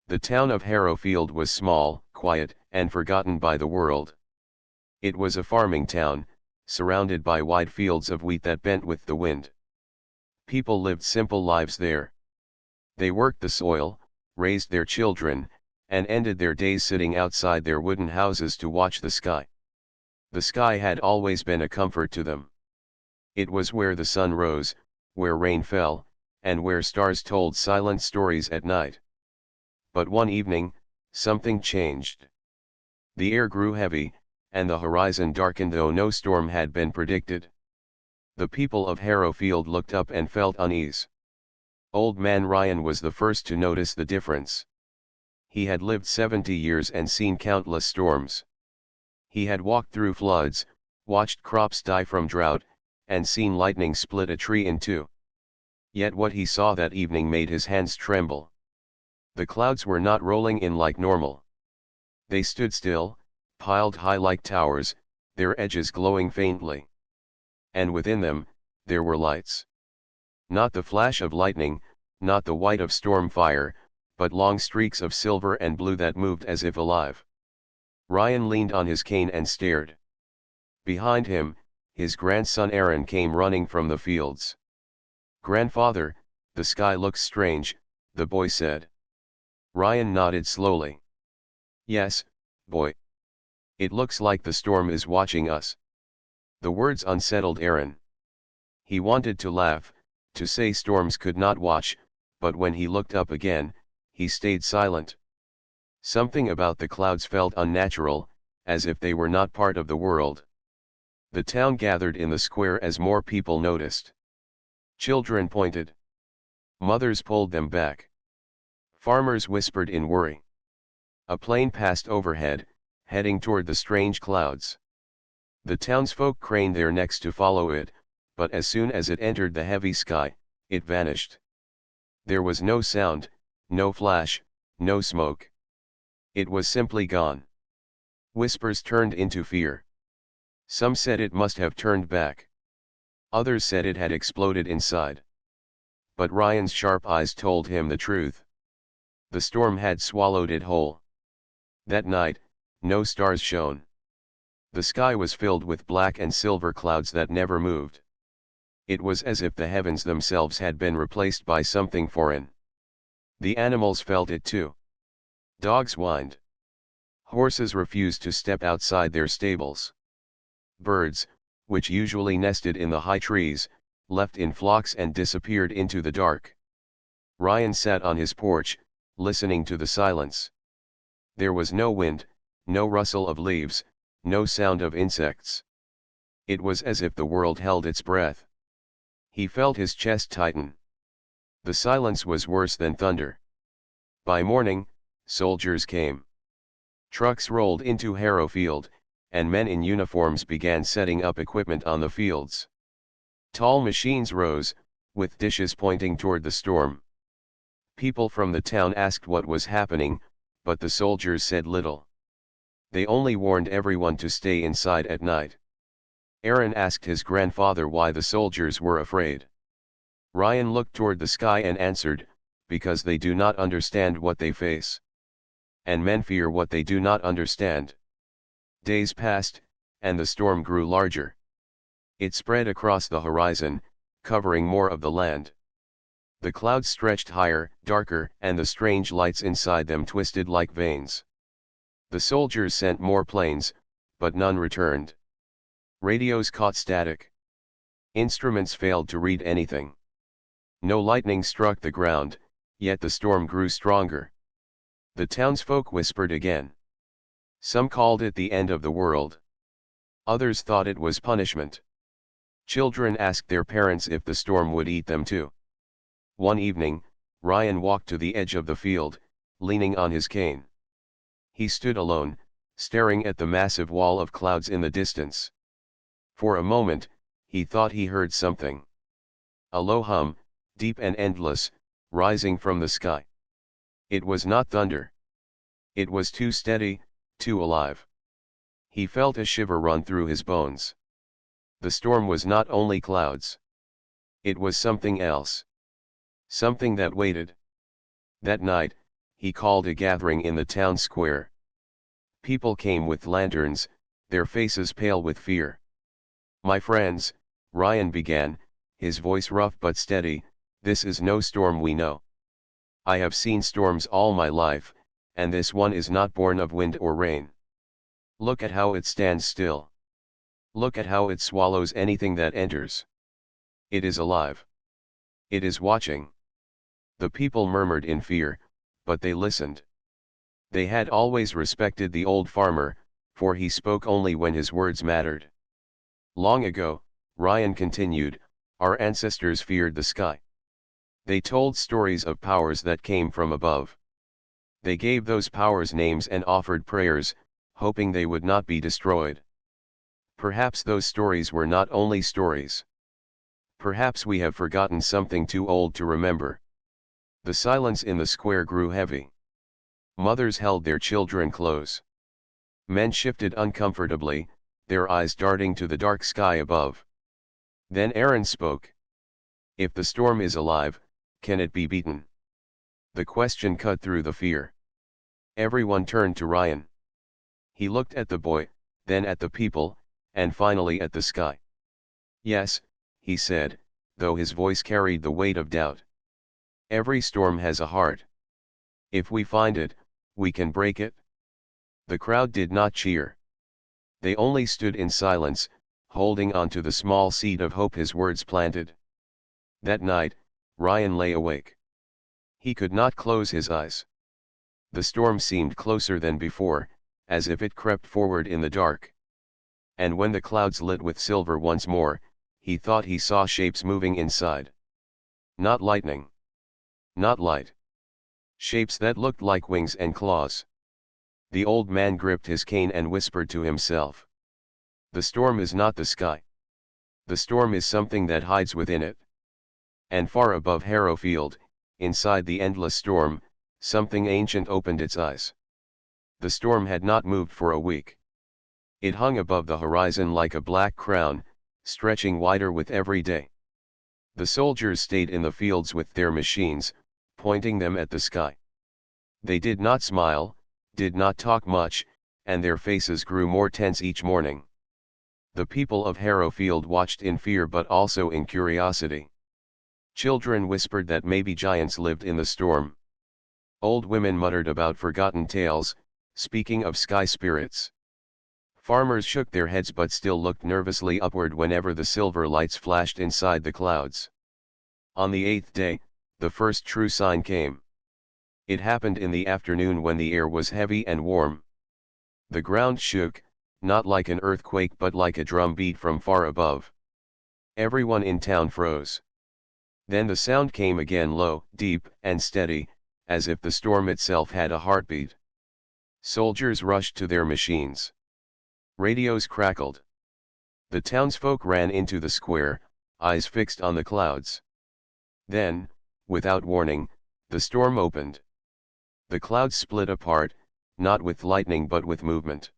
The town of Harrowfield was small, quiet, and forgotten by the world. It was a farming town, surrounded by wide fields of wheat that bent with the wind. People lived simple lives there. They worked the soil, raised their children, and ended their days sitting outside their wooden houses to watch the sky. The sky had always been a comfort to them. It was where the sun rose, where rain fell, and where stars told silent stories at night. But one evening, something changed. The air grew heavy, and the horizon darkened though no storm had been predicted. The people of Harrowfield looked up and felt unease. Old man Ryan was the first to notice the difference. He had lived 70 years and seen countless storms. He had walked through floods, watched crops die from drought, and seen lightning split a tree in two. Yet what he saw that evening made his hands tremble. The clouds were not rolling in like normal. They stood still, piled high like towers, their edges glowing faintly. And within them, there were lights. Not the flash of lightning, not the white of storm fire, but long streaks of silver and blue that moved as if alive. Ryan leaned on his cane and stared. Behind him, his grandson Aaron came running from the fields. "Grandfather, the sky looks strange," the boy said. Ryan nodded slowly. "Yes, boy. It looks like the storm is watching us." The words unsettled Aaron. He wanted to laugh, to say storms could not watch, but when he looked up again, he stayed silent. Something about the clouds felt unnatural, as if they were not part of the world. The town gathered in the square as more people noticed. Children pointed. Mothers pulled them back. Farmers whispered in worry. A plane passed overhead, heading toward the strange clouds. The townsfolk craned their necks to follow it, but as soon as it entered the heavy sky, it vanished. There was no sound, no flash, no smoke. It was simply gone. Whispers turned into fear. Some said it must have turned back. Others said it had exploded inside. But Ryan's sharp eyes told him the truth. The storm had swallowed it whole. That night, no stars shone. The sky was filled with black and silver clouds that never moved. It was as if the heavens themselves had been replaced by something foreign. The animals felt it too. Dogs whined. Horses refused to step outside their stables. Birds, which usually nested in the high trees, left in flocks and disappeared into the dark. Ryan sat on his porch, listening to the silence. There was no wind, no rustle of leaves, no sound of insects. It was as if the world held its breath. He felt his chest tighten. The silence was worse than thunder. By morning, soldiers came. Trucks rolled into Harrowfield, and men in uniforms began setting up equipment on the fields. Tall machines rose, with dishes pointing toward the storm. People from the town asked what was happening, but the soldiers said little. They only warned everyone to stay inside at night. Aaron asked his grandfather why the soldiers were afraid. Ryan looked toward the sky and answered, "Because they do not understand what they face. And men fear what they do not understand." Days passed, and the storm grew larger. It spread across the horizon, covering more of the land. The clouds stretched higher, darker, and the strange lights inside them twisted like veins. The soldiers sent more planes, but none returned. Radios caught static. Instruments failed to read anything. No lightning struck the ground, yet the storm grew stronger. The townsfolk whispered again. Some called it the end of the world. Others thought it was punishment. Children asked their parents if the storm would eat them too. One evening, Ryan walked to the edge of the field, leaning on his cane. He stood alone, staring at the massive wall of clouds in the distance. For a moment, he thought he heard something. A low hum, deep and endless, rising from the sky. It was not thunder. It was too steady, too alive. He felt a shiver run through his bones. The storm was not only clouds. It was something else. Something that waited. That night, he called a gathering in the town square. People came with lanterns, their faces pale with fear. "My friends," Ryan began, his voice rough but steady, "this is no storm we know. I have seen storms all my life, and this one is not born of wind or rain. Look at how it stands still. Look at how it swallows anything that enters. It is alive. It is watching." The people murmured in fear, but they listened. They had always respected the old farmer, for he spoke only when his words mattered. "Long ago," Ryan continued, "our ancestors feared the sky. They told stories of powers that came from above. They gave those powers names and offered prayers, hoping they would not be destroyed. Perhaps those stories were not only stories. Perhaps we have forgotten something too old to remember." The silence in the square grew heavy. Mothers held their children close. Men shifted uncomfortably, their eyes darting to the dark sky above. Then Aaron spoke. "If the storm is alive, can it be beaten?" The question cut through the fear. Everyone turned to Ryan. He looked at the boy, then at the people, and finally at the sky. "Yes," he said, though his voice carried the weight of doubt. "Every storm has a heart. If we find it, we can break it." The crowd did not cheer. They only stood in silence, holding on to the small seed of hope his words planted. That night, Ryan lay awake. He could not close his eyes. The storm seemed closer than before, as if it crept forward in the dark. And when the clouds lit with silver once more, he thought he saw shapes moving inside. Not lightning. Not light. Shapes that looked like wings and claws. The old man gripped his cane and whispered to himself. "The storm is not the sky. The storm is something that hides within it." And far above Harrowfield, inside the endless storm, something ancient opened its eyes. The storm had not moved for a week. It hung above the horizon like a black crown, stretching wider with every day. The soldiers stayed in the fields with their machines, pointing them at the sky. They did not smile, did not talk much, and their faces grew more tense each morning. The people of Harrowfield watched in fear but also in curiosity. Children whispered that maybe giants lived in the storm. Old women muttered about forgotten tales, speaking of sky spirits. Farmers shook their heads but still looked nervously upward whenever the silver lights flashed inside the clouds. On the 8th day, the first true sign came. It happened in the afternoon when the air was heavy and warm. The ground shook, not like an earthquake but like a drum beat from far above. Everyone in town froze. Then the sound came again, low, deep, and steady, as if the storm itself had a heartbeat. Soldiers rushed to their machines. Radios crackled. The townsfolk ran into the square, eyes fixed on the clouds. Then, without warning, the storm opened. The clouds split apart, not with lightning but with movement.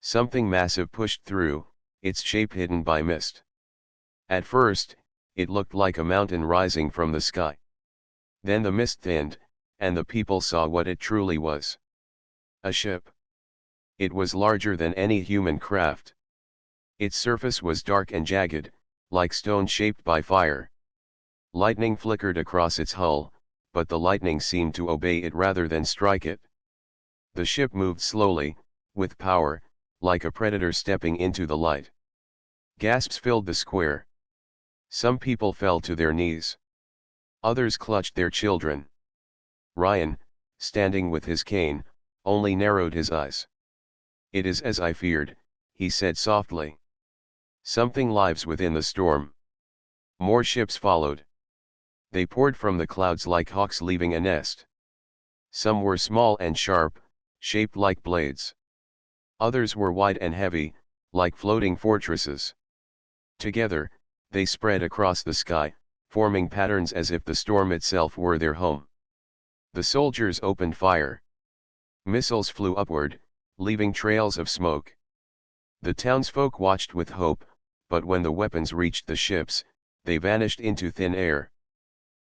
Something massive pushed through, its shape hidden by mist. At first, it looked like a mountain rising from the sky. Then the mist thinned, and the people saw what it truly was. A ship. It was larger than any human craft. Its surface was dark and jagged, like stone shaped by fire. Lightning flickered across its hull, but the lightning seemed to obey it rather than strike it. The ship moved slowly, with power, like a predator stepping into the light. Gasps filled the square. Some people fell to their knees. Others clutched their children. Ryan, standing with his cane, only narrowed his eyes. "It is as I feared," he said softly. "Something lives within the storm." More ships followed. They poured from the clouds like hawks leaving a nest. Some were small and sharp, shaped like blades. Others were wide and heavy, like floating fortresses. Together, they spread across the sky, forming patterns as if the storm itself were their home. The soldiers opened fire. Missiles flew upward, leaving trails of smoke. The townsfolk watched with hope, but when the weapons reached the ships, they vanished into thin air.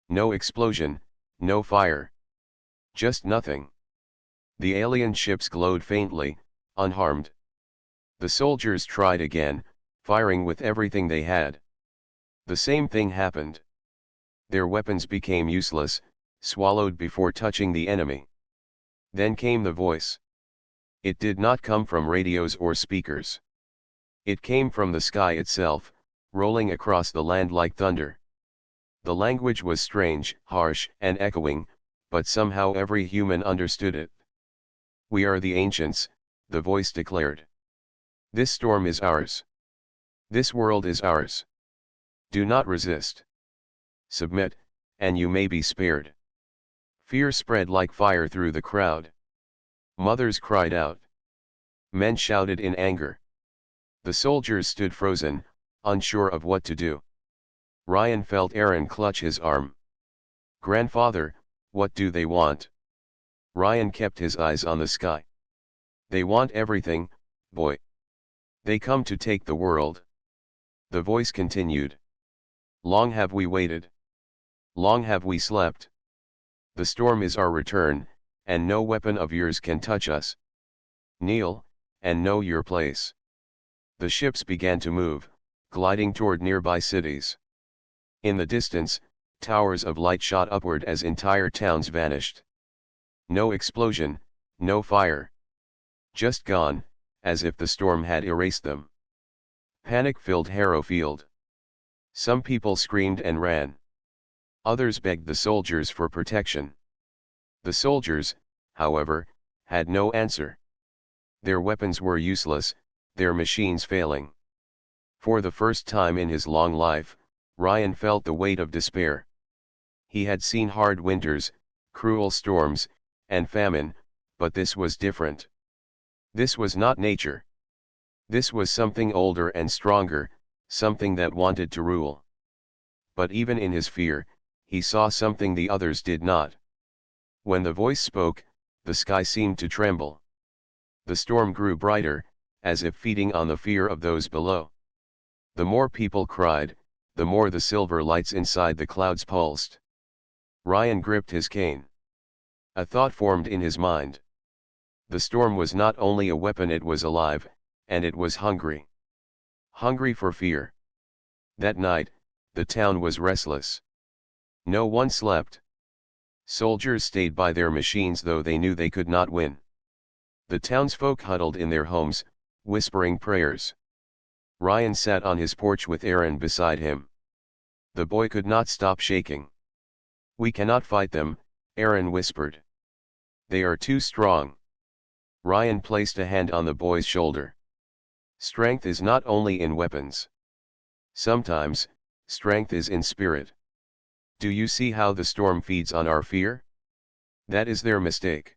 No explosion, no fire. Just nothing. The alien ships glowed faintly, unharmed. The soldiers tried again, firing with everything they had. The same thing happened. Their weapons became useless, swallowed before touching the enemy. Then came the voice. It did not come from radios or speakers. It came from the sky itself, rolling across the land like thunder. The language was strange, harsh, and echoing, but somehow every human understood it. We are the ancients, the voice declared. This storm is ours. This world is ours. Do not resist. Submit, and you may be spared. Fear spread like fire through the crowd. Mothers cried out. Men shouted in anger. The soldiers stood frozen, unsure of what to do. Ryan felt Aaron clutch his arm. Grandfather, what do they want? Ryan kept his eyes on the sky. They want everything, boy. They come to take the world. The voice continued. Long have we waited. Long have we slept. The storm is our return, and no weapon of yours can touch us. Kneel, and know your place. The ships began to move, gliding toward nearby cities. In the distance, towers of light shot upward as entire towns vanished. No explosion, no fire. Just gone, as if the storm had erased them. Panic filled Harrowfield. Some people screamed and ran. Others begged the soldiers for protection. The soldiers, however, had no answer. Their weapons were useless, their machines failing. For the first time in his long life, Ryan felt the weight of despair. He had seen hard winters, cruel storms, and famine, but this was different. This was not nature. This was something older and stronger, something that wanted to rule. But even in his fear, he saw something the others did not. When the voice spoke, the sky seemed to tremble. The storm grew brighter, as if feeding on the fear of those below. The more people cried, the more the silver lights inside the clouds pulsed. Ryan gripped his cane. A thought formed in his mind. The storm was not only a weapon, it was alive, and it was hungry. Hungry for fear. That night, the town was restless. No one slept. Soldiers stayed by their machines though they knew they could not win. The townsfolk huddled in their homes, whispering prayers. Ryan sat on his porch with Aaron beside him. The boy could not stop shaking. We cannot fight them, Aaron whispered. They are too strong. Ryan placed a hand on the boy's shoulder. Strength is not only in weapons. Sometimes, strength is in spirit. Do you see how the storm feeds on our fear? That is their mistake.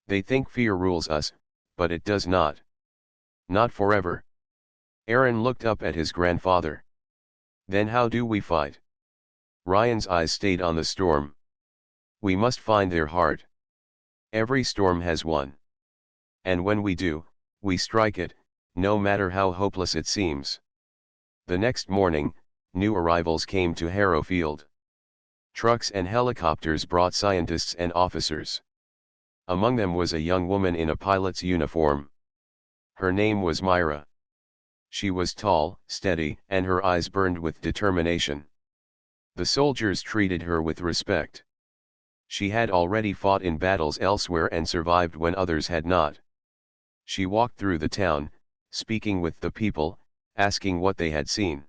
They think fear rules us, but it does not. Not forever. Aaron looked up at his grandfather. Then how do we fight? Ryan's eyes stayed on the storm. We must find their heart. Every storm has one. And when we do, we strike it, no matter how hopeless it seems. The next morning, new arrivals came to Harrowfield. Trucks and helicopters brought scientists and officers. Among them was a young woman in a pilot's uniform. Her name was Myra. She was tall, steady, and her eyes burned with determination. The soldiers treated her with respect. She had already fought in battles elsewhere and survived when others had not. She walked through the town, speaking with the people, asking what they had seen.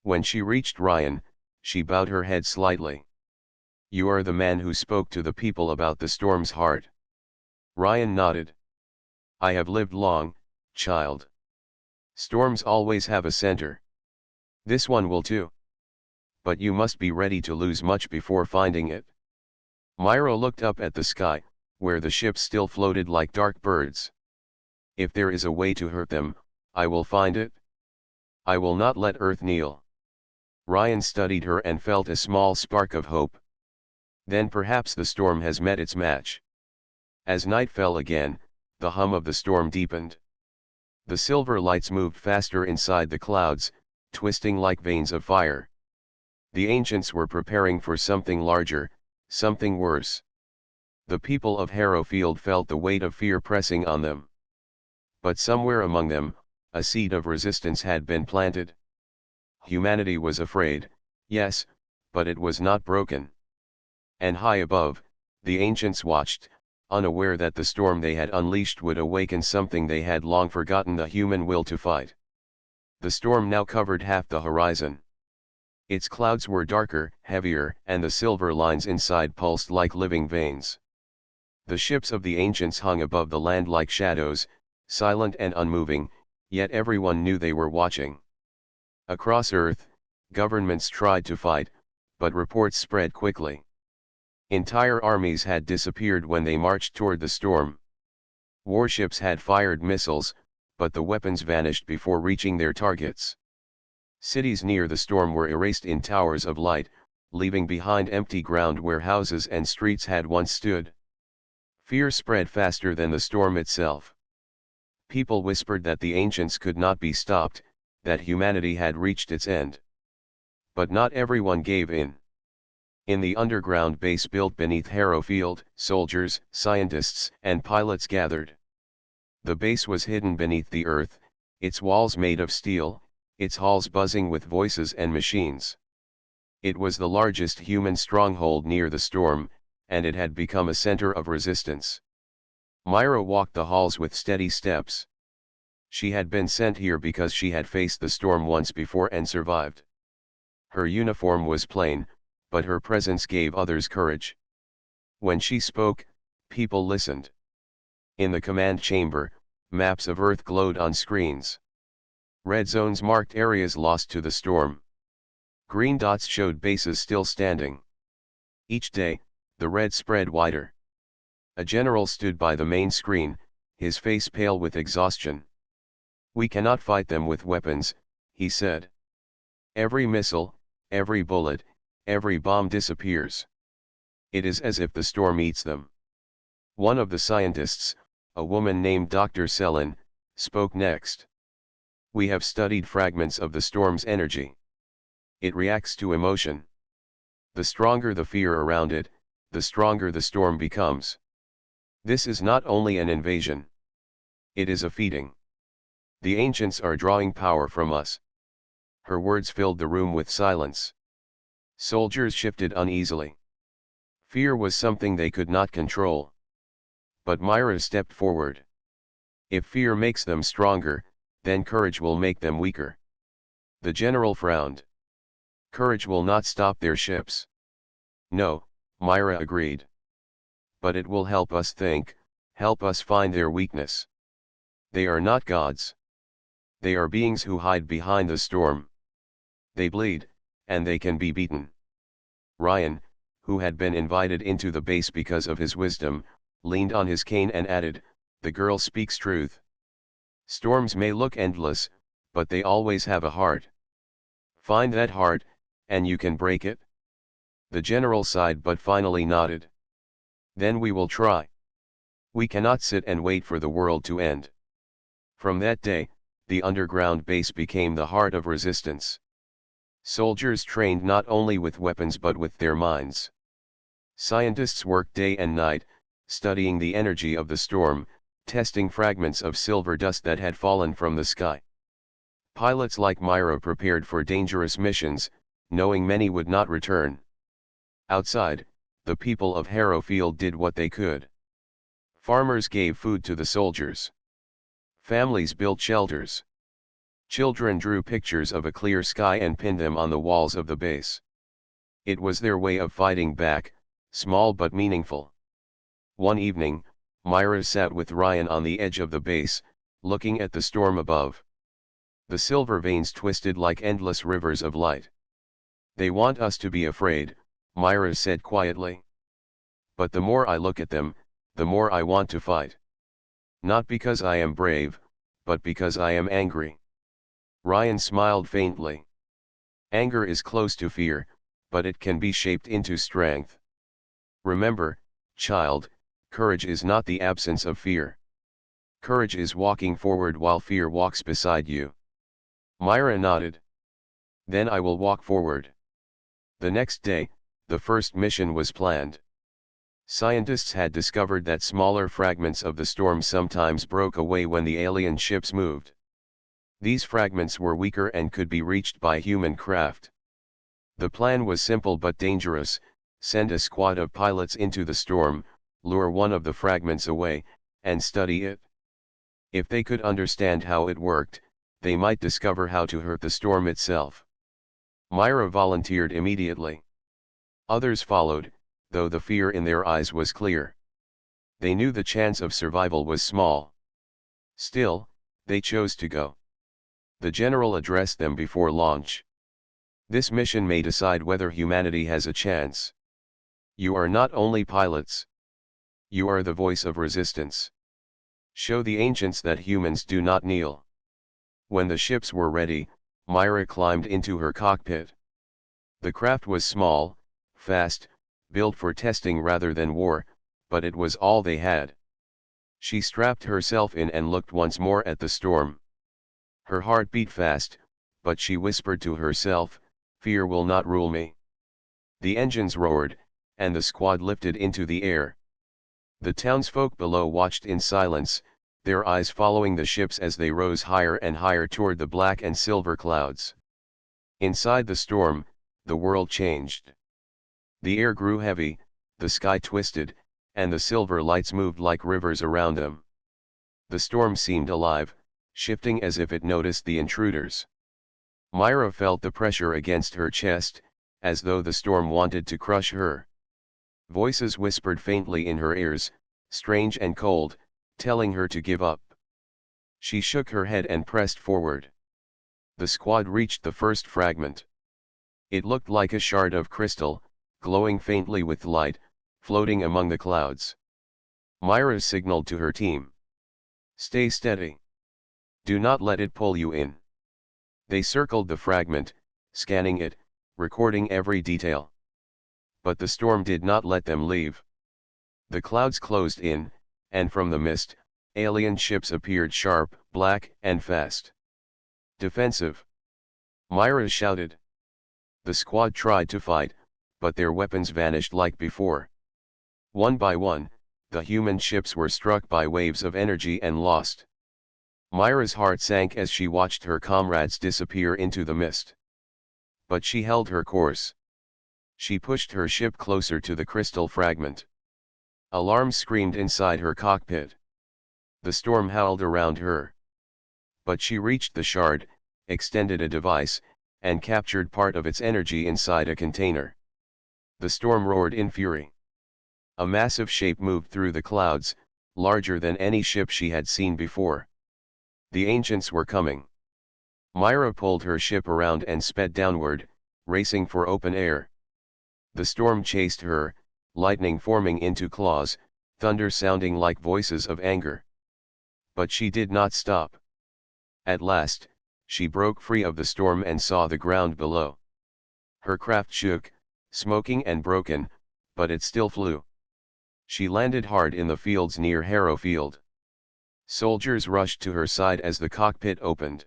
When she reached Ryan, she bowed her head slightly. You are the man who spoke to the people about the storm's heart. Ryan nodded. I have lived long, child. Storms always have a center. This one will too. But you must be ready to lose much before finding it. Myra looked up at the sky, where the ships still floated like dark birds. If there is a way to hurt them, I will find it. I will not let Earth kneel. Ryan studied her and felt a small spark of hope. Then perhaps the storm has met its match. As night fell again, the hum of the storm deepened. The silver lights moved faster inside the clouds, twisting like veins of fire. The ancients were preparing for something larger, something worse. The people of Harrowfield felt the weight of fear pressing on them. But somewhere among them, a seed of resistance had been planted. Humanity was afraid, yes, but it was not broken. And high above, the ancients watched, unaware that the storm they had unleashed would awaken something they had long forgotten: the human will to fight. The storm now covered half the horizon. Its clouds were darker, heavier, and the silver lines inside pulsed like living veins. The ships of the ancients hung above the land like shadows, silent and unmoving, yet everyone knew they were watching. Across Earth, governments tried to fight, but reports spread quickly. Entire armies had disappeared when they marched toward the storm. Warships had fired missiles, but the weapons vanished before reaching their targets. Cities near the storm were erased in towers of light, leaving behind empty ground where houses and streets had once stood. Fear spread faster than the storm itself. People whispered that the ancients could not be stopped, that humanity had reached its end. But not everyone gave in. In the underground base built beneath Harrowfield, soldiers, scientists, and pilots gathered. The base was hidden beneath the earth, its walls made of steel, its halls buzzing with voices and machines. It was the largest human stronghold near the storm, and it had become a center of resistance. Myra walked the halls with steady steps. She had been sent here because she had faced the storm once before and survived. Her uniform was plain, but her presence gave others courage. When she spoke, people listened. In the command chamber, maps of Earth glowed on screens. Red zones marked areas lost to the storm. Green dots showed bases still standing. Each day, the red spread wider. A general stood by the main screen, his face pale with exhaustion. "We cannot fight them with weapons," he said. "Every missile, every bullet, every bomb disappears. It is as if the storm eats them." One of the scientists, a woman named Dr. Selin, spoke next. "We have studied fragments of the storm's energy. It reacts to emotion. The stronger the fear around it, the stronger the storm becomes. This is not only an invasion. It is a feeding. The ancients are drawing power from us." Her words filled the room with silence. Soldiers shifted uneasily. Fear was something they could not control. But Myra stepped forward. "If fear makes them stronger, then courage will make them weaker." The general frowned. "Courage will not stop their ships." "No," Myra agreed. "But it will help us think, help us find their weakness. They are not gods. They are beings who hide behind the storm. They bleed, and they can be beaten." Ryan, who had been invited into the base because of his wisdom, leaned on his cane and added, "The girl speaks truth. Storms may look endless, but they always have a heart. Find that heart, and you can break it." The general sighed but finally nodded. "Then we will try. We cannot sit and wait for the world to end." From that day, the underground base became the heart of resistance. Soldiers trained not only with weapons but with their minds. Scientists worked day and night, studying the energy of the storm, testing fragments of silver dust that had fallen from the sky. Pilots like Myra prepared for dangerous missions, knowing many would not return. Outside, the people of Harrowfield did what they could. Farmers gave food to the soldiers. Families built shelters. Children drew pictures of a clear sky and pinned them on the walls of the base. It was their way of fighting back, small but meaningful. One evening, Myra sat with Ryan on the edge of the base, looking at the storm above. The silver veins twisted like endless rivers of light. "They want us to be afraid," Myra said quietly. "But the more I look at them, the more I want to fight. Not because I am brave, but because I am angry." Ryan smiled faintly. "Anger is close to fear, but it can be shaped into strength. Remember, child, courage is not the absence of fear. Courage is walking forward while fear walks beside you." Myra nodded. "Then I will walk forward." The next day, the first mission was planned. Scientists had discovered that smaller fragments of the storm sometimes broke away when the alien ships moved. These fragments were weaker and could be reached by human craft. The plan was simple but dangerous: send a squad of pilots into the storm, lure one of the fragments away, and study it. If they could understand how it worked, they might discover how to hurt the storm itself. Myra volunteered immediately. Others followed, though the fear in their eyes was clear. They knew the chance of survival was small. Still, they chose to go. The general addressed them before launch. This mission may decide whether humanity has a chance. You are not only pilots. You are the voice of resistance. Show the ancients that humans do not kneel. When the ships were ready, Myra climbed into her cockpit. The craft was small, fast, built for testing rather than war, but it was all they had. She strapped herself in and looked once more at the storm. Her heart beat fast, but she whispered to herself, "Fear will not rule me." The engines roared, and the squad lifted into the air. The townsfolk below watched in silence, their eyes following the ships as they rose higher and higher toward the black and silver clouds. Inside the storm, the world changed. The air grew heavy, the sky twisted, and the silver lights moved like rivers around them. The storm seemed alive, shifting as if it noticed the intruders. Myra felt the pressure against her chest, as though the storm wanted to crush her. Voices whispered faintly in her ears, strange and cold, telling her to give up. She shook her head and pressed forward. The squad reached the first fragment. It looked like a shard of crystal, glowing faintly with light, floating among the clouds. Myra signaled to her team. "Stay steady. Do not let it pull you in." They circled the fragment, scanning it, recording every detail. But the storm did not let them leave. The clouds closed in, and from the mist, alien ships appeared, sharp, black, and fast. "Defensive!" Myra shouted. The squad tried to fight, but their weapons vanished like before. One by one, the human ships were struck by waves of energy and lost. Myra's heart sank as she watched her comrades disappear into the mist. But she held her course. She pushed her ship closer to the crystal fragment. Alarms screamed inside her cockpit. The storm howled around her. But she reached the shard, extended a device, and captured part of its energy inside a container. The storm roared in fury. A massive shape moved through the clouds, larger than any ship she had seen before. The ancients were coming. Myra pulled her ship around and sped downward, racing for open air. The storm chased her, lightning forming into claws, thunder sounding like voices of anger. But she did not stop. At last, she broke free of the storm and saw the ground below. Her craft shook, smoking and broken, but it still flew. She landed hard in the fields near Harrow Field. Soldiers rushed to her side as the cockpit opened.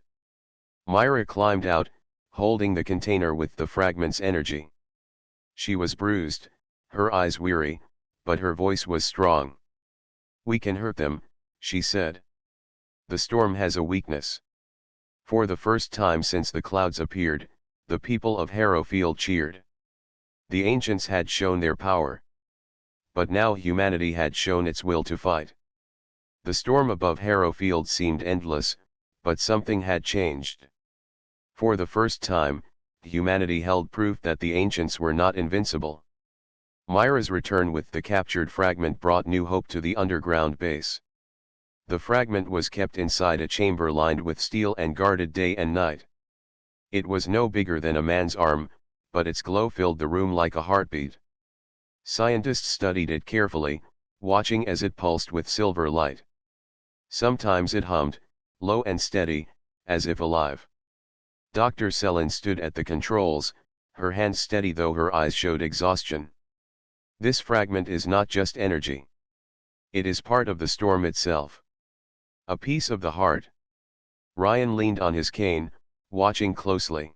Myra climbed out, holding the container with the fragment's energy. She was bruised, her eyes weary, but her voice was strong. "We can hurt them," she said. "The storm has a weakness." For the first time since the clouds appeared, the people of Harrow Field cheered. The ancients had shown their power. But now humanity had shown its will to fight. The storm above Harrow Field seemed endless, but something had changed. For the first time, humanity held proof that the ancients were not invincible. Myra's return with the captured fragment brought new hope to the underground base. The fragment was kept inside a chamber lined with steel and guarded day and night. It was no bigger than a man's arm, but its glow filled the room like a heartbeat. Scientists studied it carefully, watching as it pulsed with silver light. Sometimes it hummed, low and steady, as if alive. Dr. Selin stood at the controls, her hands steady though her eyes showed exhaustion. "This fragment is not just energy. It is part of the storm itself. A piece of the heart." Ryan leaned on his cane, watching closely.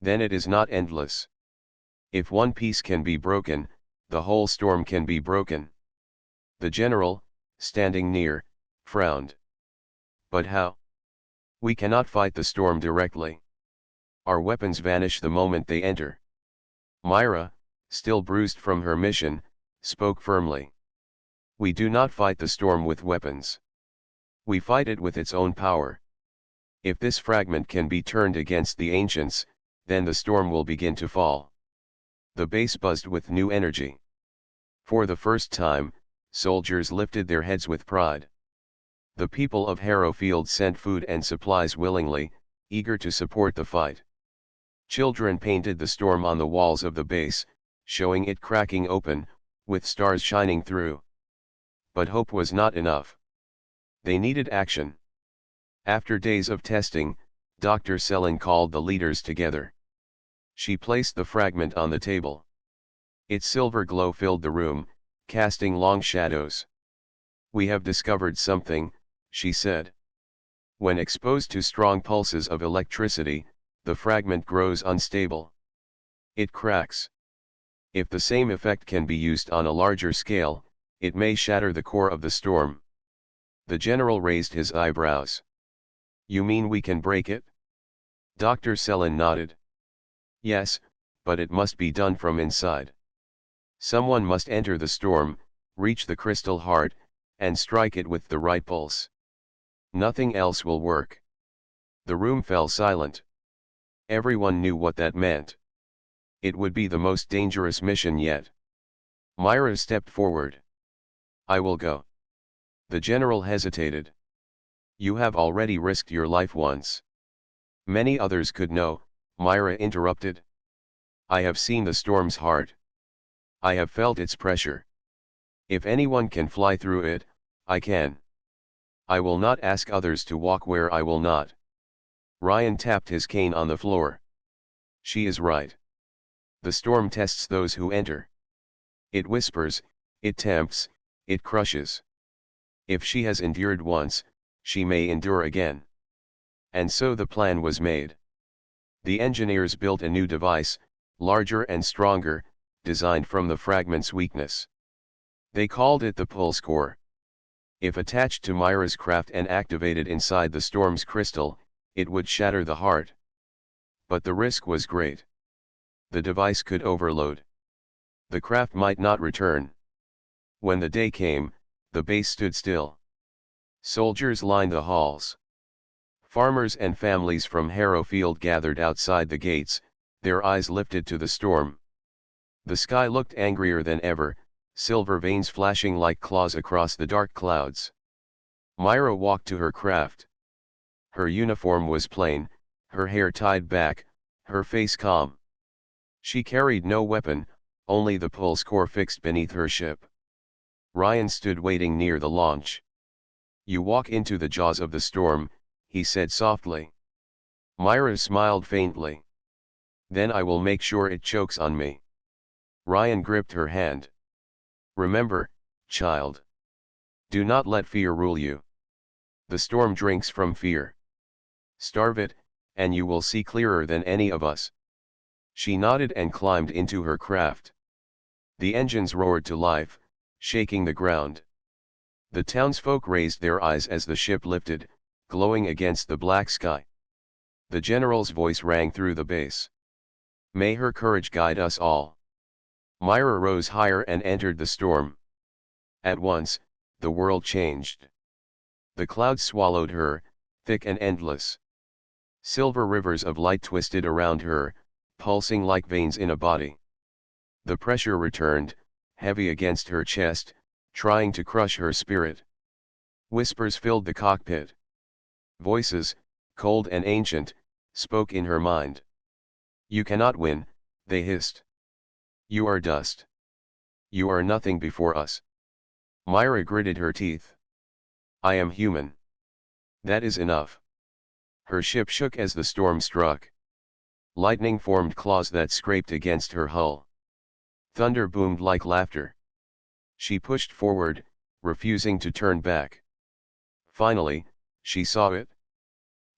"Then it is not endless. If one piece can be broken, the whole storm can be broken. The general, standing near, frowned. But how? We cannot fight the storm directly. Our weapons vanish the moment they enter. Myra, still bruised from her mission, spoke firmly. We do not fight the storm with weapons. We fight it with its own power. If this fragment can be turned against the ancients, then the storm will begin to fall. The base buzzed with new energy. For the first time, soldiers lifted their heads with pride. The people of Harrowfield sent food and supplies willingly, eager to support the fight. Children painted the storm on the walls of the base, showing it cracking open, with stars shining through. But hope was not enough. They needed action. After days of testing, Dr. Selin called the leaders together. She placed the fragment on the table. Its silver glow filled the room, casting long shadows. We have discovered something, she said. When exposed to strong pulses of electricity, the fragment grows unstable. It cracks. If the same effect can be used on a larger scale, it may shatter the core of the storm. The general raised his eyebrows. You mean we can break it? Dr. Selin nodded. Yes, but it must be done from inside. Someone must enter the storm, reach the crystal heart, and strike it with the right pulse. Nothing else will work. The room fell silent. Everyone knew what that meant. It would be the most dangerous mission yet. Myra stepped forward. I will go. The general hesitated. You have already risked your life once. Many others could know, Myra interrupted. I have seen the storm's heart. I have felt its pressure. If anyone can fly through it, I can. I will not ask others to walk where I will not. Ryan tapped his cane on the floor. She is right. The storm tests those who enter. It whispers, it tempts, it crushes. If she has endured once, she may endure again. And so the plan was made. The engineers built a new device, larger and stronger, designed from the fragment's weakness. They called it the pulse core. If attached to Myra's craft and activated inside the storm's crystal, it would shatter the heart. But the risk was great. The device could overload. The craft might not return. When the day came, the base stood still. Soldiers lined the halls. Farmers and families from Harrowfield gathered outside the gates, their eyes lifted to the storm. The sky looked angrier than ever, silver veins flashing like claws across the dark clouds. Myra walked to her craft. Her uniform was plain, her hair tied back, her face calm. She carried no weapon, only the pulse core fixed beneath her ship. Ryan stood waiting near the launch. You walk into the jaws of the storm, he said softly. Myra smiled faintly. Then I will make sure it chokes on me. Ryan gripped her hand. Remember, child. Do not let fear rule you. The storm drinks from fear. Starve it, and you will see clearer than any of us. She nodded and climbed into her craft. The engines roared to life, shaking the ground. The townsfolk raised their eyes as the ship lifted, glowing against the black sky. The general's voice rang through the base. May her courage guide us all. Myra rose higher and entered the storm. At once, the world changed. The clouds swallowed her, thick and endless. Silver rivers of light twisted around her, pulsing like veins in a body. The pressure returned, heavy against her chest, trying to crush her spirit. Whispers filled the cockpit. Voices, cold and ancient, spoke in her mind. You cannot win, they hissed. You are dust. You are nothing before us. Myra gritted her teeth. I am human. That is enough. Her ship shook as the storm struck. Lightning formed claws that scraped against her hull. Thunder boomed like laughter. She pushed forward, refusing to turn back. Finally, she saw it.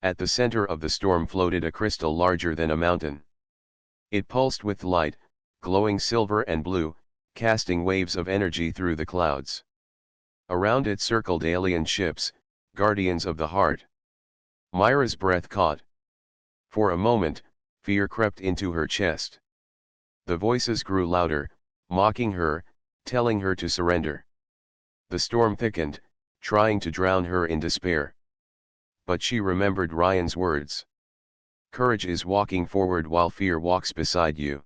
At the center of the storm floated a crystal larger than a mountain. It pulsed with light, glowing silver and blue, casting waves of energy through the clouds. Around it circled alien ships, guardians of the heart. Myra's breath caught. For a moment, fear crept into her chest. The voices grew louder, mocking her, telling her to surrender. The storm thickened, trying to drown her in despair. But she remembered Ryan's words. Courage is walking forward while fear walks beside you.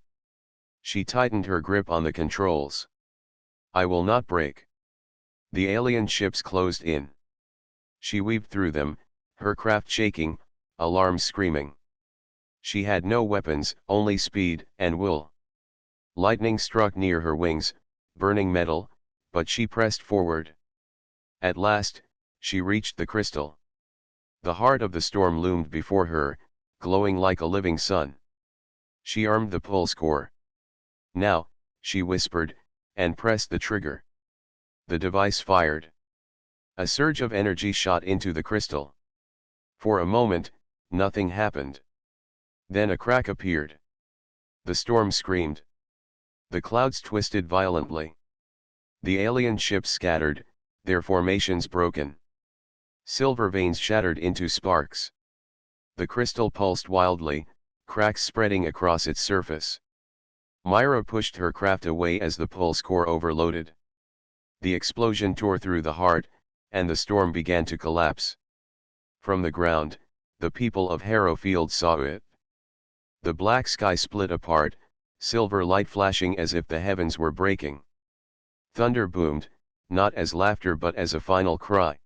She tightened her grip on the controls. I will not break. The alien ships closed in. She weaved through them, her craft shaking, alarms screaming. She had no weapons, only speed and will. Lightning struck near her wings, burning metal, but she pressed forward. At last, she reached the crystal. The heart of the storm loomed before her, glowing like a living sun. She armed the pulse core. Now, she whispered, and pressed the trigger. The device fired. A surge of energy shot into the crystal. For a moment, nothing happened. Then a crack appeared. The storm screamed. The clouds twisted violently. The alien ships scattered, their formations broken. Silver veins shattered into sparks. The crystal pulsed wildly, cracks spreading across its surface. Myra pushed her craft away as the pulse core overloaded. The explosion tore through the heart, and the storm began to collapse. From the ground, the people of Harrowfield saw it. The black sky split apart, silver light flashing as if the heavens were breaking. Thunder boomed, not as laughter but as a final cry.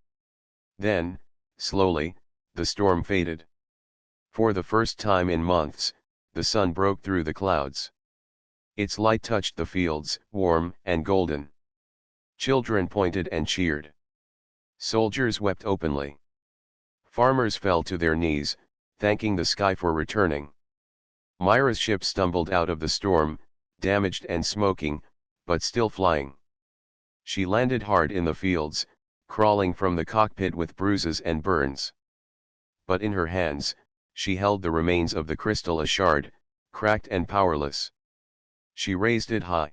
Then, slowly, the storm faded. For the first time in months, the sun broke through the clouds. Its light touched the fields, warm and golden. Children pointed and cheered. Soldiers wept openly. Farmers fell to their knees, thanking the sky for returning. Myra's ship stumbled out of the storm, damaged and smoking, but still flying. She landed hard in the fields, crawling from the cockpit with bruises and burns. But in her hands, she held the remains of the crystal, a shard, cracked and powerless. She raised it high.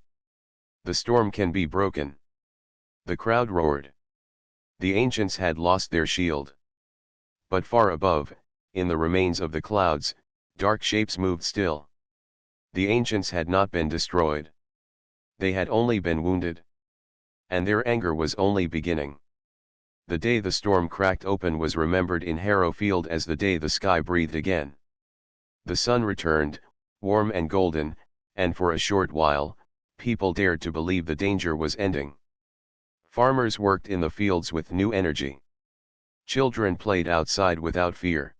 The storm can be broken. The crowd roared. The ancients had lost their shield. But far above, in the remains of the clouds, dark shapes moved still. The ancients had not been destroyed. They had only been wounded. And their anger was only beginning. The day the storm cracked open was remembered in Harrowfield as the day the sky breathed again. The sun returned, warm and golden, and for a short while, people dared to believe the danger was ending. Farmers worked in the fields with new energy. Children played outside without fear.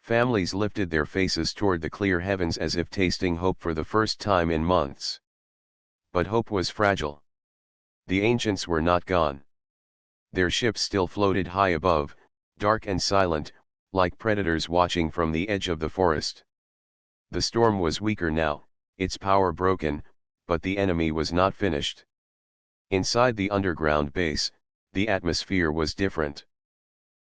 Families lifted their faces toward the clear heavens as if tasting hope for the first time in months. But hope was fragile. The ancients were not gone. Their ships still floated high above, dark and silent, like predators watching from the edge of the forest. The storm was weaker now, its power broken, but the enemy was not finished. Inside the underground base, the atmosphere was different.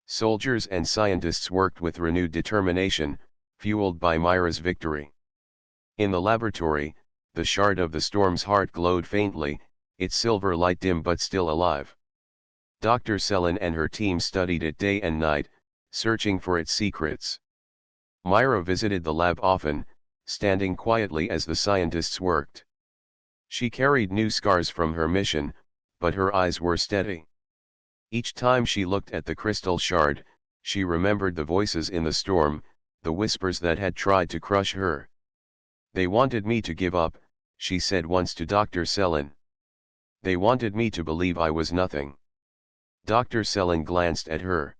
Soldiers and scientists worked with renewed determination, fueled by Myra's victory. In the laboratory, the shard of the storm's heart glowed faintly, its silver light dim but still alive. Dr. Selin and her team studied it day and night, searching for its secrets. Myra visited the lab often, standing quietly as the scientists worked. She carried new scars from her mission, but her eyes were steady. Each time she looked at the crystal shard, she remembered the voices in the storm, the whispers that had tried to crush her. They wanted me to give up, she said once to Dr. Selin. They wanted me to believe I was nothing. Dr. Selin glanced at her.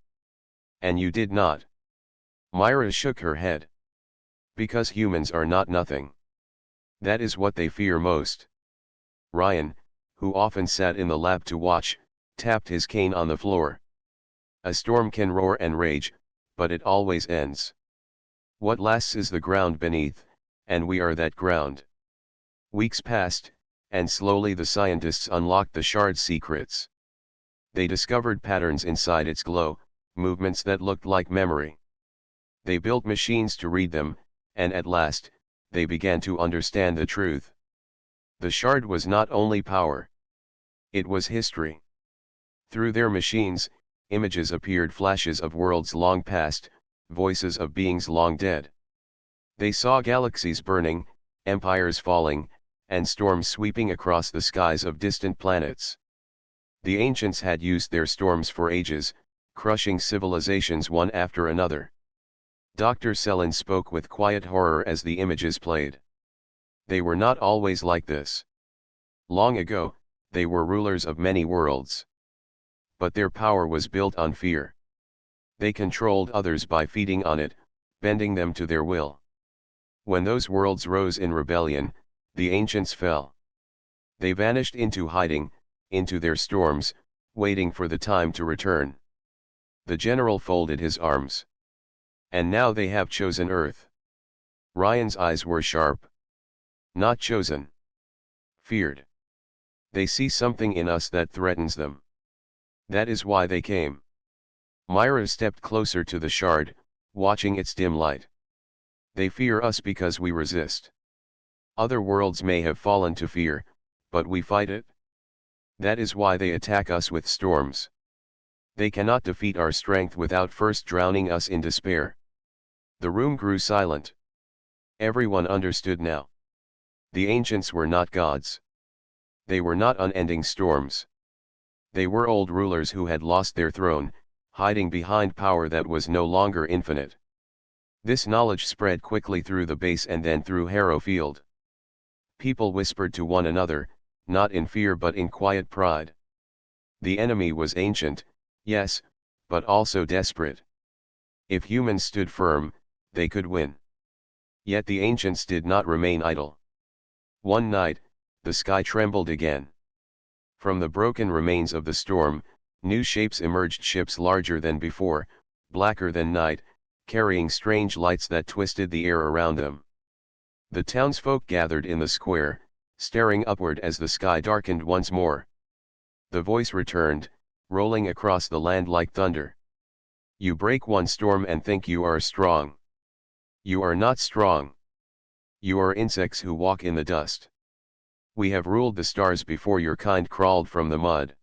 And you did not. Myra shook her head. Because humans are not nothing. That is what they fear most. Ryan, who often sat in the lab to watch, tapped his cane on the floor. A storm can roar and rage, but it always ends. What lasts is the ground beneath, and we are that ground. Weeks passed, and slowly the scientists unlocked the shard's secrets. They discovered patterns inside its glow, movements that looked like memory. They built machines to read them, and at last, they began to understand the truth. The shard was not only power. It was history. Through their machines, images appeared, flashes of worlds long past, voices of beings long dead. They saw galaxies burning, empires falling, and storms sweeping across the skies of distant planets. The ancients had used their storms for ages, crushing civilizations one after another. Dr. Selin spoke with quiet horror as the images played. They were not always like this. Long ago, they were rulers of many worlds. But their power was built on fear. They controlled others by feeding on it, bending them to their will. When those worlds rose in rebellion, the ancients fell. They vanished into hiding, into their storms, waiting for the time to return. The general folded his arms. And now they have chosen Earth. Ryan's eyes were sharp. Not chosen. Feared. They see something in us that threatens them. That is why they came. Myra stepped closer to the shard, watching its dim light. They fear us because we resist. Other worlds may have fallen to fear, but we fight it. That is why they attack us with storms. They cannot defeat our strength without first drowning us in despair. The room grew silent. Everyone understood now. The ancients were not gods. They were not unending storms. They were old rulers who had lost their throne, hiding behind power that was no longer infinite. This knowledge spread quickly through the base and then through Harrowfield. People whispered to one another, not in fear but in quiet pride. The enemy was ancient, yes, but also desperate. If humans stood firm, they could win. Yet the ancients did not remain idle. One night, the sky trembled again. From the broken remains of the storm, new shapes emerged, ships larger than before, blacker than night, carrying strange lights that twisted the air around them. The townsfolk gathered in the square, staring upward as the sky darkened once more. The voice returned, rolling across the land like thunder. You break one storm and think you are strong. You are not strong. You are insects who walk in the dust. We have ruled the stars before your kind crawled from the mud.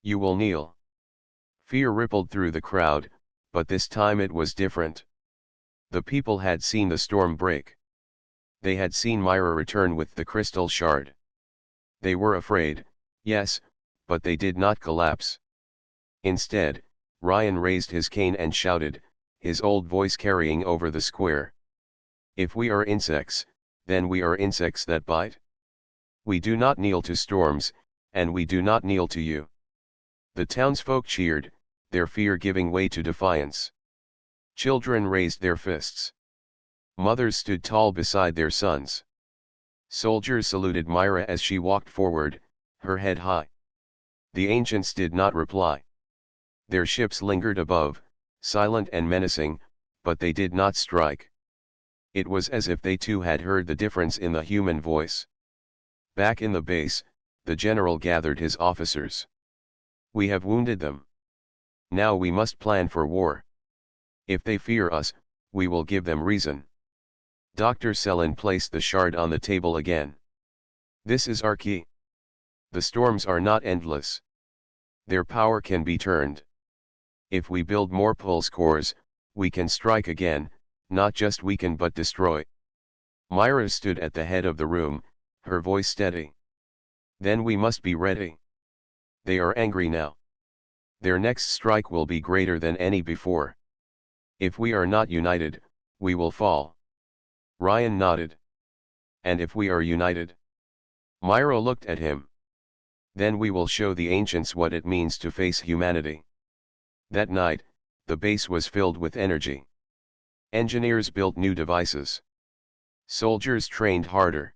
You will kneel. Fear rippled through the crowd, but this time it was different. The people had seen the storm break. They had seen Myra return with the crystal shard. They were afraid, yes, but they did not collapse. Instead, Ryan raised his cane and shouted, his old voice carrying over the square. If we are insects, then we are insects that bite. We do not kneel to storms, and we do not kneel to you. The townsfolk cheered, their fear giving way to defiance. Children raised their fists. Mothers stood tall beside their sons. Soldiers saluted Myra as she walked forward, her head high. The ancients did not reply. Their ships lingered above, silent and menacing, but they did not strike. It was as if they too had heard the difference in the human voice. Back in the base, the general gathered his officers. We have wounded them. Now we must plan for war. If they fear us, we will give them reason. Dr. Selin placed the shard on the table again. This is our key. The storms are not endless. Their power can be turned. If we build more pulse cores, we can strike again, not just weaken but destroy. Myra stood at the head of the room, her voice steady. Then we must be ready. They are angry now. Their next strike will be greater than any before. If we are not united, we will fall. Ryan nodded. And if we are united? Myra looked at him. Then we will show the ancients what it means to face humanity. That night, the base was filled with energy. Engineers built new devices. Soldiers trained harder.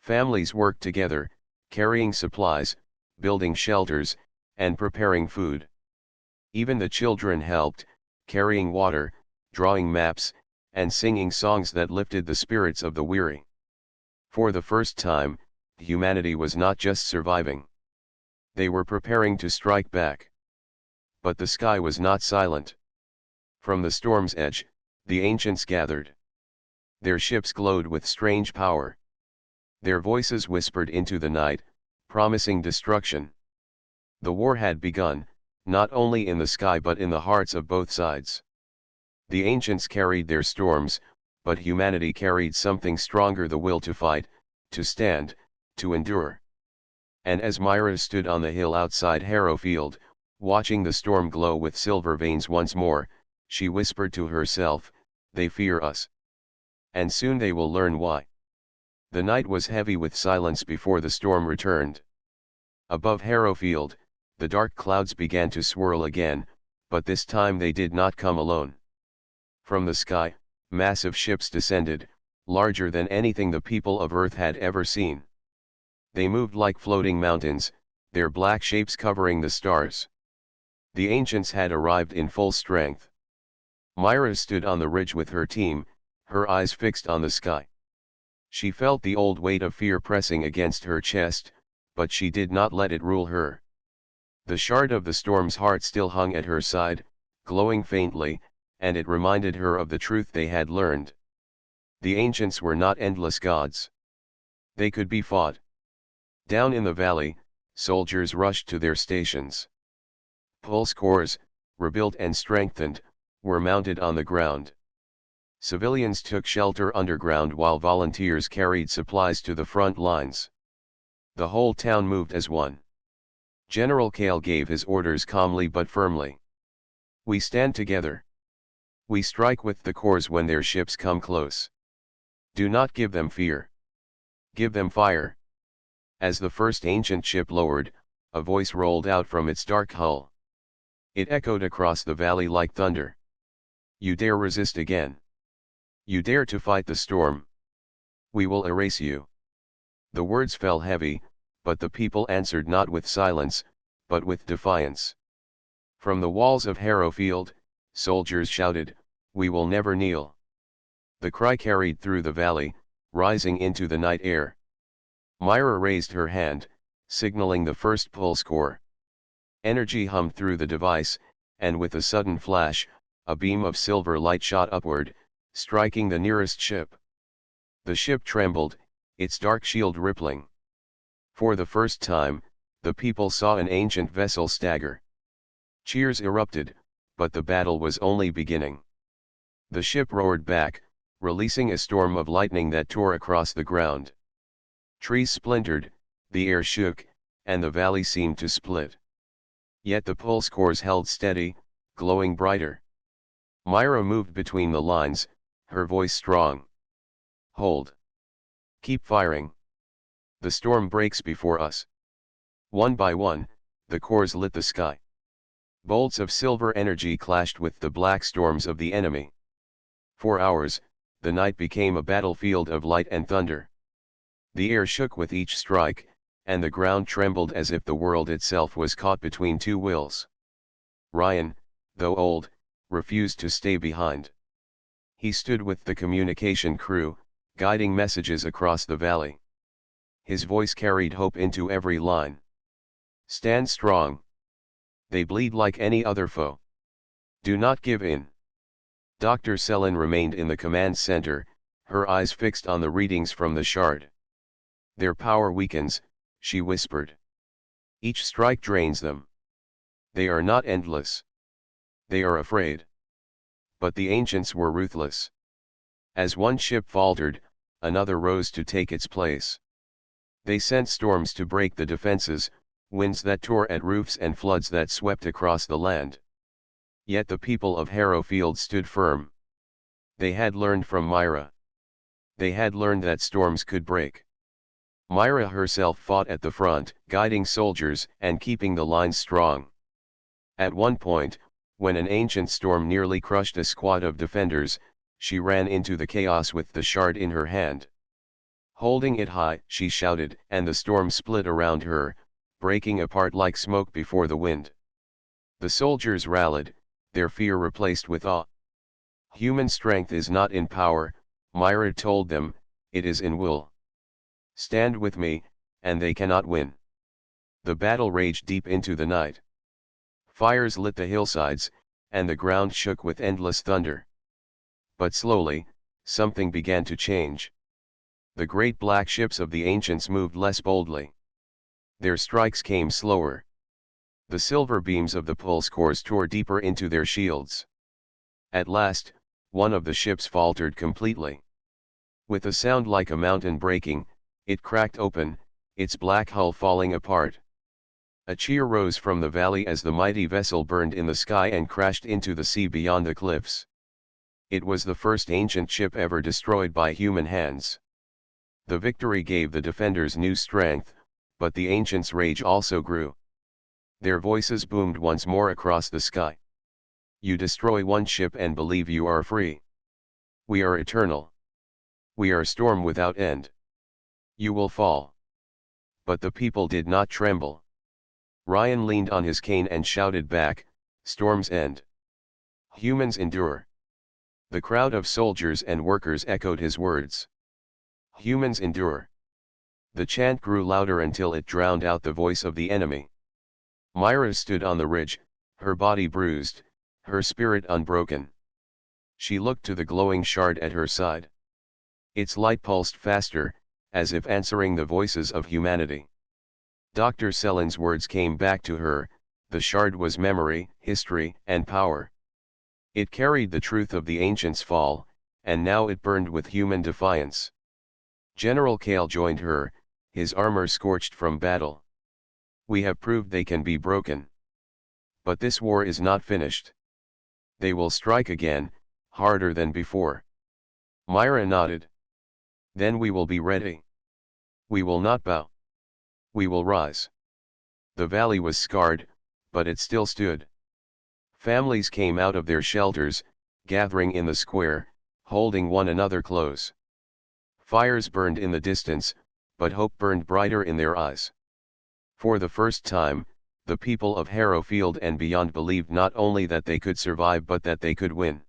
Families worked together, carrying supplies, building shelters, and preparing food. Even the children helped, carrying water, drawing maps, and singing songs that lifted the spirits of the weary. For the first time, humanity was not just surviving. They were preparing to strike back. But the sky was not silent. From the storm's edge, the ancients gathered. Their ships glowed with strange power. Their voices whispered into the night, promising destruction. The war had begun, not only in the sky but in the hearts of both sides. The ancients carried their storms, but humanity carried something stronger: the will to fight, to stand, to endure. And as Myra stood on the hill outside Harrowfield, watching the storm glow with silver veins once more, she whispered to herself, "They fear us. And soon they will learn why." The night was heavy with silence before the storm returned. Above Harrowfield, the dark clouds began to swirl again, but this time they did not come alone. From the sky, massive ships descended, larger than anything the people of Earth had ever seen. They moved like floating mountains, their black shapes covering the stars. The ancients had arrived in full strength. Myra stood on the ridge with her team, her eyes fixed on the sky. She felt the old weight of fear pressing against her chest, but she did not let it rule her. The shard of the storm's heart still hung at her side, glowing faintly, and it reminded her of the truth they had learned. The ancients were not endless gods. They could be fought. Down in the valley, soldiers rushed to their stations. Pulse corps, rebuilt and strengthened, were mounted on the ground. Civilians took shelter underground while volunteers carried supplies to the front lines. The whole town moved as one. General Kale gave his orders calmly but firmly. "We stand together. We strike with the corps when their ships come close. Do not give them fear. Give them fire." As the first ancient ship lowered, a voice rolled out from its dark hull. It echoed across the valley like thunder. "You dare resist again? You dare to fight the storm? We will erase you." The words fell heavy, but the people answered not with silence, but with defiance. From the walls of Harrowfield, soldiers shouted, "We will never kneel." The cry carried through the valley, rising into the night air. Myra raised her hand, signaling the first pulse corps. Energy hummed through the device, and with a sudden flash, a beam of silver light shot upward, striking the nearest ship. The ship trembled, its dark shield rippling. For the first time, the people saw an ancient vessel stagger. Cheers erupted, but the battle was only beginning. The ship roared back, releasing a storm of lightning that tore across the ground. Trees splintered, the air shook, and the valley seemed to split. Yet the pulse corps held steady, glowing brighter. Myra moved between the lines, her voice strong. "Hold. Keep firing. The storm breaks before us." One by one, the corps lit the sky. Bolts of silver energy clashed with the black storms of the enemy. For hours, the night became a battlefield of light and thunder. The air shook with each strike, and the ground trembled as if the world itself was caught between two wills. Ryan, though old, refused to stay behind. He stood with the communication crew, guiding messages across the valley. His voice carried hope into every line. "Stand strong. They bleed like any other foe. Do not give in." Dr. Selin remained in the command center, her eyes fixed on the readings from the shard. "Their power weakens," she whispered. "Each strike drains them. They are not endless. They are afraid." But the ancients were ruthless. As one ship faltered, another rose to take its place. They sent storms to break the defenses, winds that tore at roofs and floods that swept across the land. Yet the people of Harrowfield stood firm. They had learned from Myra. They had learned that storms could break. Myra herself fought at the front, guiding soldiers and keeping the lines strong. At one point, when an ancient storm nearly crushed a squad of defenders, she ran into the chaos with the shard in her hand. Holding it high, she shouted, and the storm split around her, breaking apart like smoke before the wind. The soldiers rallied, their fear replaced with awe. "Human strength is not in power," Myra told them, "it is in will. Stand with me, and they cannot win." The battle raged deep into the night. Fires lit the hillsides, and the ground shook with endless thunder. But slowly, something began to change. The great black ships of the ancients moved less boldly. Their strikes came slower. The silver beams of the pulse cores tore deeper into their shields. At last, one of the ships faltered completely. With a sound like a mountain breaking, it cracked open, its black hull falling apart. A cheer rose from the valley as the mighty vessel burned in the sky and crashed into the sea beyond the cliffs. It was the first ancient ship ever destroyed by human hands. The victory gave the defenders new strength, but the ancients' rage also grew. Their voices boomed once more across the sky. You destroy one ship and believe you are free. We are eternal. We are storm without end. You will fall. But the people did not tremble. Ryan leaned on his cane and shouted back, storms end. Humans endure. The crowd of soldiers and workers echoed his words. Humans endure. The chant grew louder until it drowned out the voice of the enemy. Myra stood on the ridge, her body bruised, her spirit unbroken. She looked to the glowing shard at her side. Its light pulsed faster, as if answering the voices of humanity. Dr. Selin's words came back to her, the shard was memory, history, and power. It carried the truth of the ancients' fall, and now it burned with human defiance. General Kale joined her, his armor scorched from battle. We have proved they can be broken. But this war is not finished. They will strike again, harder than before. Myra nodded. Then we will be ready. We will not bow. We will rise. The valley was scarred, but it still stood. Families came out of their shelters, gathering in the square, holding one another close. Fires burned in the distance, but hope burned brighter in their eyes. For the first time, the people of Harrowfield and beyond believed not only that they could survive but that they could win.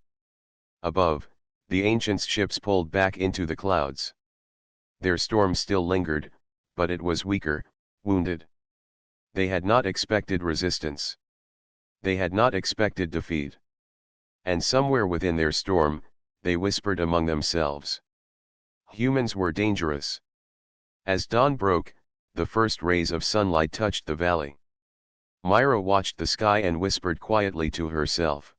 Above, the ancients' ships pulled back into the clouds. Their storm still lingered, but it was weaker, wounded. They had not expected resistance. They had not expected defeat. And somewhere within their storm, they whispered among themselves. Humans were dangerous. As dawn broke, the first rays of sunlight touched the valley. Myra watched the sky and whispered quietly to herself.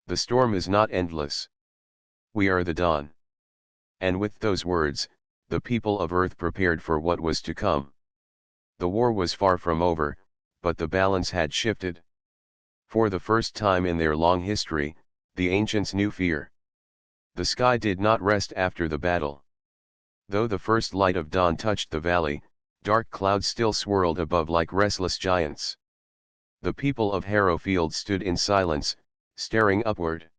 The storm is not endless. We are the dawn. And with those words, the people of Earth prepared for what was to come. The war was far from over, but the balance had shifted. For the first time in their long history, the ancients knew fear. The sky did not rest after the battle. Though the first light of dawn touched the valley, dark clouds still swirled above like restless giants. The people of Harrowfield stood in silence, staring upward.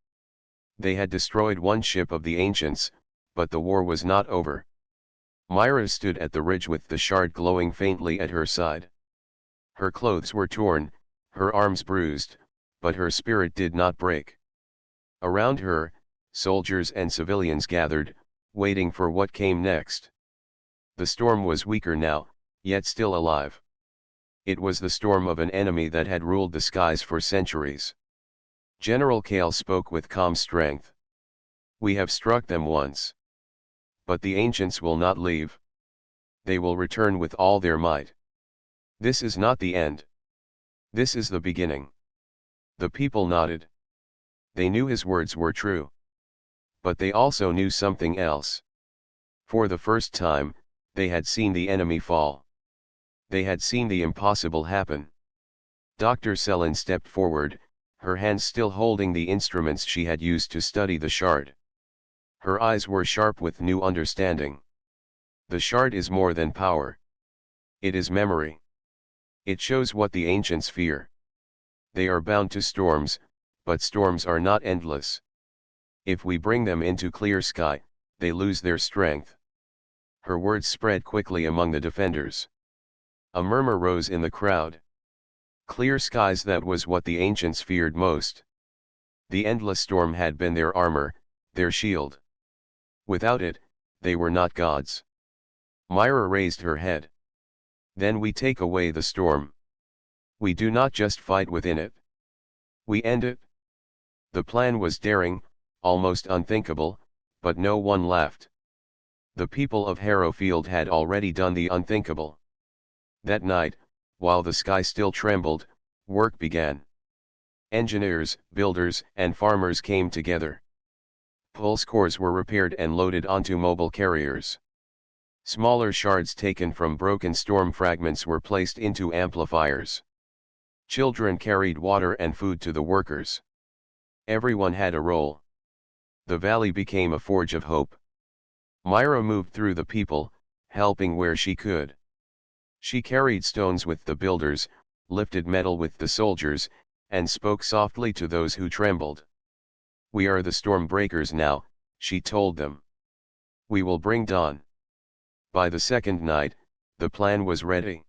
They had destroyed one ship of the ancients, but the war was not over. Myra stood at the ridge with the shard glowing faintly at her side. Her clothes were torn, her arms bruised, but her spirit did not break. Around her, soldiers and civilians gathered, waiting for what came next. The storm was weaker now, yet still alive. It was the storm of an enemy that had ruled the skies for centuries. General Kale spoke with calm strength. We have struck them once. But the ancients will not leave. They will return with all their might. This is not the end. This is the beginning. The people nodded. They knew his words were true. But they also knew something else. For the first time, they had seen the enemy fall. They had seen the impossible happen. Dr. Selin stepped forward, her hands still holding the instruments she had used to study the shard. Her eyes were sharp with new understanding. The shard is more than power. It is memory. It shows what the ancients fear. They are bound to storms, but storms are not endless. If we bring them into clear sky, they lose their strength. Her words spread quickly among the defenders. A murmur rose in the crowd. Clear skies, that was what the ancients feared most. The endless storm had been their armor, their shield. Without it, they were not gods. Myra raised her head. Then we take away the storm. We do not just fight within it. We end it. The plan was daring, almost unthinkable, but no one laughed. The people of Harrowfield had already done the unthinkable. That night, while the sky still trembled, work began. Engineers, builders, and farmers came together. Pulse cores were repaired and loaded onto mobile carriers. Smaller shards taken from broken storm fragments were placed into amplifiers. Children carried water and food to the workers. Everyone had a role. The valley became a forge of hope. Myra moved through the people, helping where she could. She carried stones with the builders, lifted metal with the soldiers, and spoke softly to those who trembled. "We are the storm breakers now," she told them. "We will bring dawn." By the second night, the plan was ready.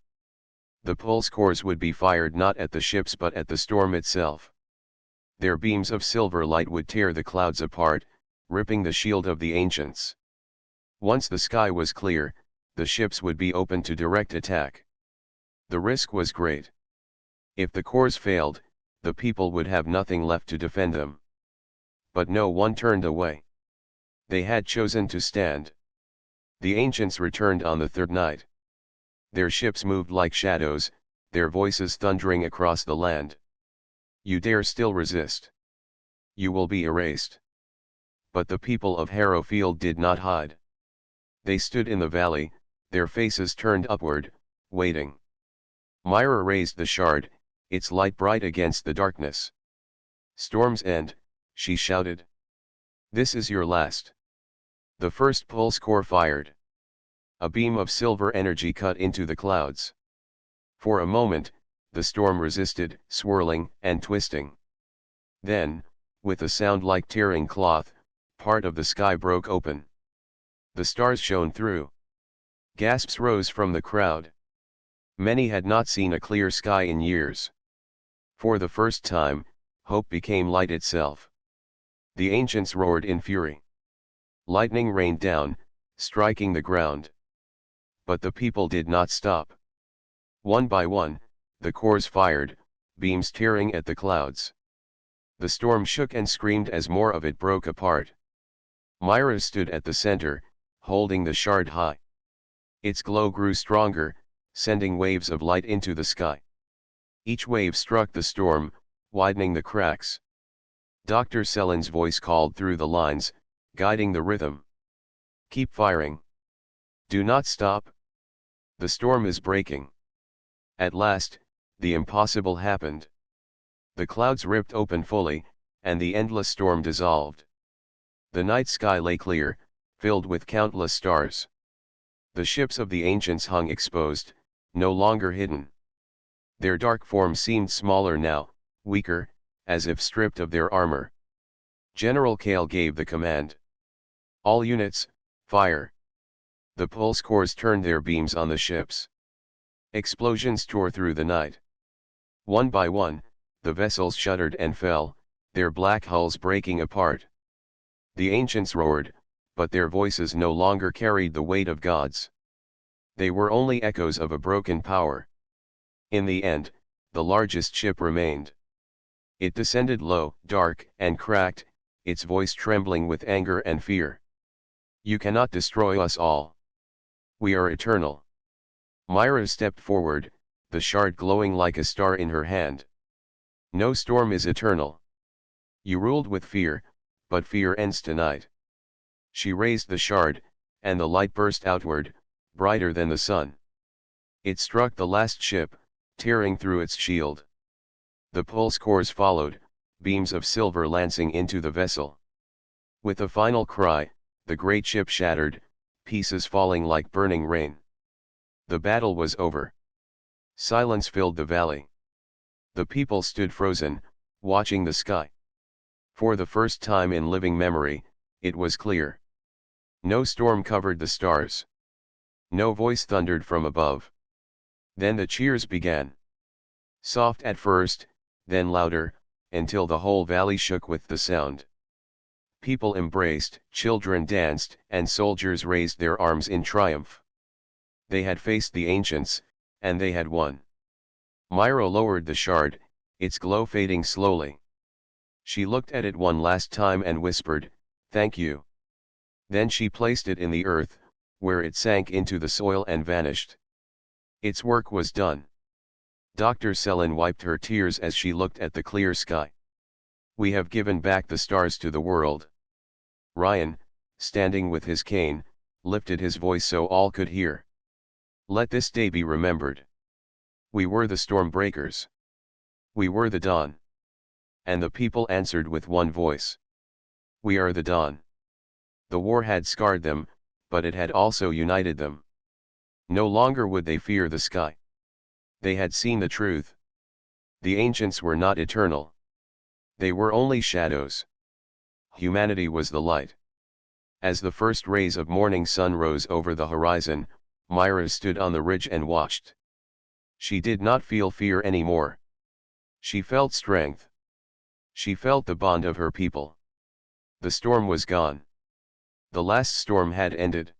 The pulse cores would be fired not at the ships but at the storm itself. Their beams of silver light would tear the clouds apart, ripping the shield of the ancients. Once the sky was clear, the ships would be open to direct attack. The risk was great. If the cores failed, the people would have nothing left to defend them. But no one turned away. They had chosen to stand. The ancients returned on the third night. Their ships moved like shadows, their voices thundering across the land. "You dare still resist? You will be erased." But the people of Harrowfield did not hide. They stood in the valley, their faces turned upward, waiting. Myra raised the shard, its light bright against the darkness. "Storm's end," she shouted. "This is your last." The first pulse core fired. A beam of silver energy cut into the clouds. For a moment, the storm resisted, swirling and twisting. Then, with a sound like tearing cloth, part of the sky broke open. The stars shone through. Gasps rose from the crowd. Many had not seen a clear sky in years. For the first time, hope became light itself. The ancients roared in fury. Lightning rained down, striking the ground. But the people did not stop. One by one, the cores fired, beams tearing at the clouds. The storm shook and screamed as more of it broke apart. Myra stood at the center, holding the shard high. Its glow grew stronger, sending waves of light into the sky. Each wave struck the storm, widening the cracks. Dr. Sellen's voice called through the lines, guiding the rhythm. "Keep firing. Do not stop. The storm is breaking." At last, the impossible happened. The clouds ripped open fully, and the endless storm dissolved. The night sky lay clear, filled with countless stars. The ships of the ancients hung exposed, no longer hidden. Their dark forms seemed smaller now, weaker, as if stripped of their armor. General Kale gave the command. "All units, fire." The pulse cores turned their beams on the ships. Explosions tore through the night. One by one, the vessels shuddered and fell, their black hulls breaking apart. The ancients roared, but their voices no longer carried the weight of gods. They were only echoes of a broken power. In the end, the largest ship remained. It descended low, dark, and cracked, its voice trembling with anger and fear. "You cannot destroy us all. We are eternal." Myra stepped forward, the shard glowing like a star in her hand. "No storm is eternal. You ruled with fear, but fear ends tonight." She raised the shard, and the light burst outward, brighter than the sun. It struck the last ship, tearing through its shield. The pulse cores followed, beams of silver lancing into the vessel. With a final cry, the great ship shattered, pieces falling like burning rain. The battle was over. Silence filled the valley. The people stood frozen, watching the sky. For the first time in living memory, it was clear. No storm covered the stars. No voice thundered from above. Then the cheers began. Soft at first, then louder, until the whole valley shook with the sound. People embraced, children danced, and soldiers raised their arms in triumph. They had faced the ancients, and they had won. Myra lowered the shard, its glow fading slowly. She looked at it one last time and whispered, "Thank you." Then she placed it in the earth, where it sank into the soil and vanished. Its work was done. Dr. Selin wiped her tears as she looked at the clear sky. We have given back the stars to the world. Ryan, standing with his cane, lifted his voice so all could hear. Let this day be remembered. We were the storm breakers. We were the dawn. And the people answered with one voice. We are the dawn. The war had scarred them, but it had also united them. No longer would they fear the sky. They had seen the truth. The ancients were not eternal. They were only shadows. Humanity was the light. As the first rays of morning sun rose over the horizon, Myra stood on the ridge and watched. She did not feel fear anymore. She felt strength. She felt the bond of her people. The storm was gone. The last storm had ended.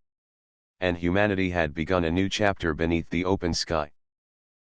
And humanity had begun a new chapter beneath the open sky.